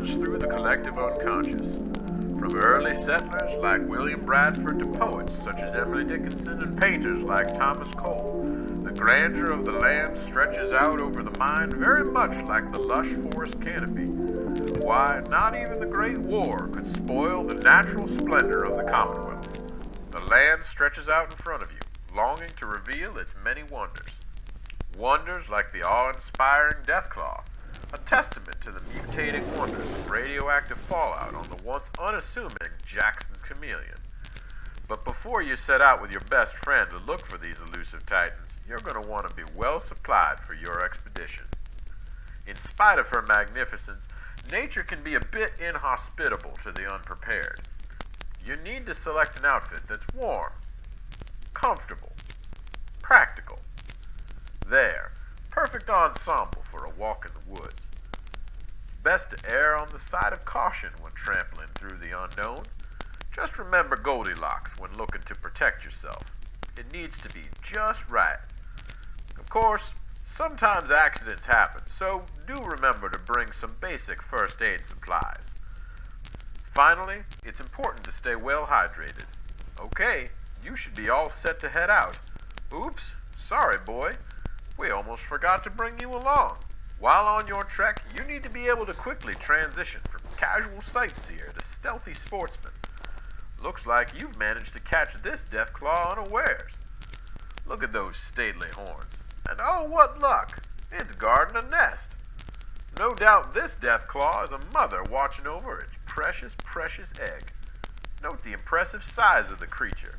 runs through the collective unconscious. From early settlers like William Bradford to poets such as Emily Dickinson and painters like Thomas Cole, the grandeur of the land stretches out over the mind very much like the lush forest canopy. Why, not even the Great War could spoil the natural splendor of the Commonwealth. The land stretches out in front of you, longing to reveal its many wonders. Wonders like the awe-inspiring Deathclaw, a testament to the mutating wonders of radioactive fallout on the once unassuming Jackson's chameleon. But before you set out with your best friend to look for these elusive titans, you're going to want to be well supplied for your expedition. In spite of her magnificence, nature can be a bit inhospitable to the unprepared. You need to select an outfit that's warm, comfortable, practical. There, perfect ensemble for a walk in the woods. Best to err on the side of caution when trampling through the unknown. Just remember Goldilocks when looking to protect yourself. It needs to be just right. Of course, sometimes accidents happen, so do remember to bring some basic first aid supplies. Finally, it's important to stay well hydrated. Okay, you should be all set to head out. Oops, sorry boy. We almost forgot to bring you along. While on your trek, you need to be able to quickly transition from casual sightseer to stealthy sportsman. Looks like you've managed to catch this Deathclaw unawares. Look at those stately horns. And oh, what luck! It's guarding a nest. No doubt this Deathclaw is a mother watching over its precious, precious egg. Note the impressive size of the creature.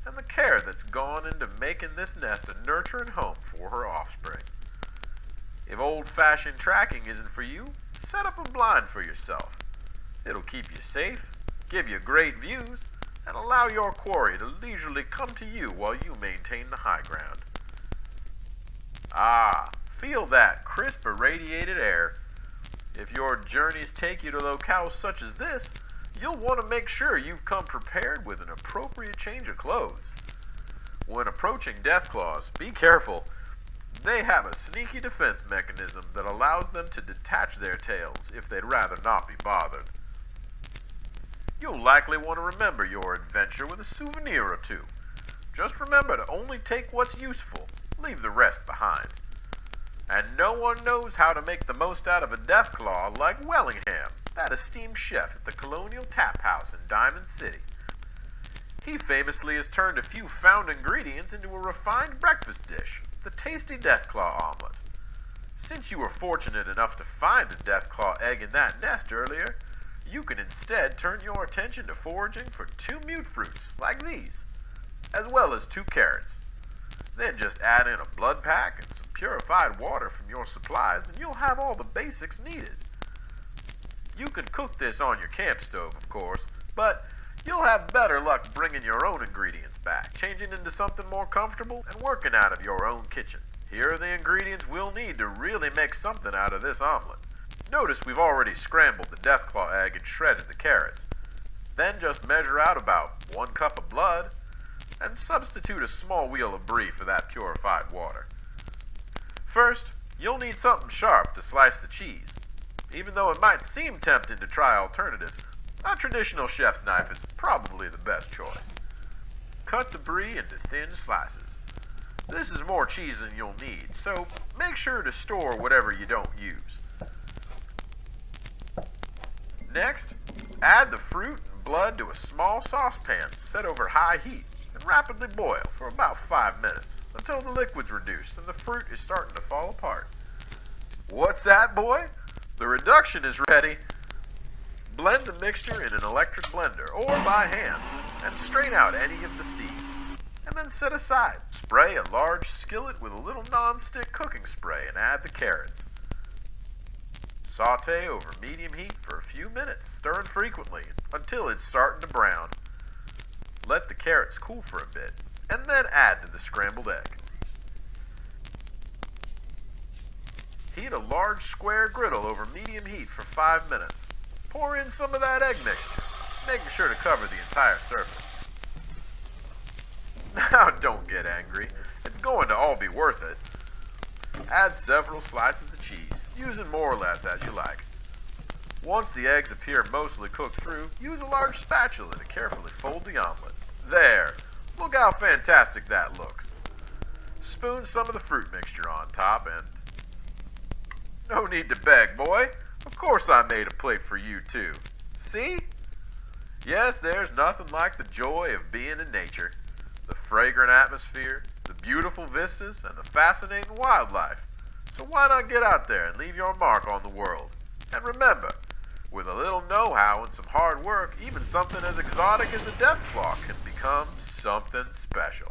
And the care that's gone into making this nest a nurturing home for her offspring. If old-fashioned tracking isn't for you, set up a blind for yourself. It'll keep you safe, give you great views, and allow your quarry to leisurely come to you while you maintain the high ground. Ah, feel that crisp, irradiated air. If your journeys take you to locales such as this, you'll want to make sure you've come prepared with an appropriate change of clothes. When approaching Deathclaws, be careful. They have a sneaky defense mechanism that allows them to detach their tails if they'd rather not be bothered. You'll likely want to remember your adventure with a souvenir or two. Just remember to only take what's useful, leave the rest behind. And no one knows how to make the most out of a Deathclaw like Wellingham, that esteemed chef at the Colonial Tap House in Diamond City. He famously has turned a few found ingredients into a refined breakfast dish, the tasty Deathclaw omelette. Since you were fortunate enough to find a Deathclaw egg in that nest earlier, you can instead turn your attention to foraging for 2 mutfruits like these, as well as 2 carrots. Then just add in a blood pack and some purified water from your supplies and you'll have all the basics needed. You can cook this on your camp stove, of course, but you'll have better luck bringing your own ingredients back, changing into something more comfortable, and working out of your own kitchen. Here are the ingredients we'll need to really make something out of this omelet. Notice we've already scrambled the Deathclaw egg and shredded the carrots. Then just measure out about 1 cup of blood, and substitute a small wheel of brie for that purified water. First, you'll need something sharp to slice the cheese. Even though it might seem tempting to try alternatives, a traditional chef's knife is probably the best choice. Cut the brie into thin slices. This is more cheese than you'll need, so make sure to store whatever you don't use. Next, add the fruit and blood to a small saucepan set over high heat and rapidly boil for about 5 minutes until the liquid's reduced and the fruit is starting to fall apart. What's that, boy? The reduction is ready. Blend the mixture in an electric blender or by hand and strain out any of the seeds. And then set aside. Spray a large skillet with a little non-stick cooking spray and add the carrots. Saute over medium heat for a few minutes, stirring frequently until it's starting to brown. Let the carrots cool for a bit, and then add to the scrambled egg. Heat a large square griddle over medium heat for 5 minutes. Pour in some of that egg mixture, making sure to cover the entire surface. Now don't get angry, it's going to all be worth it. Add several slices of cheese. using more or less as you like. Once the eggs appear mostly cooked through, use a large spatula to carefully fold the omelet. There! Look how fantastic that looks. Spoon some of the fruit mixture on top and... No need to beg, boy. Of course I made a plate for you too. See? Yes, there's nothing like the joy of being in nature. The fragrant atmosphere, the beautiful vistas, and the fascinating wildlife. So why not get out there and leave your mark on the world? And remember, with a little know-how and some hard work, even something as exotic as a Deathclaw can become something special.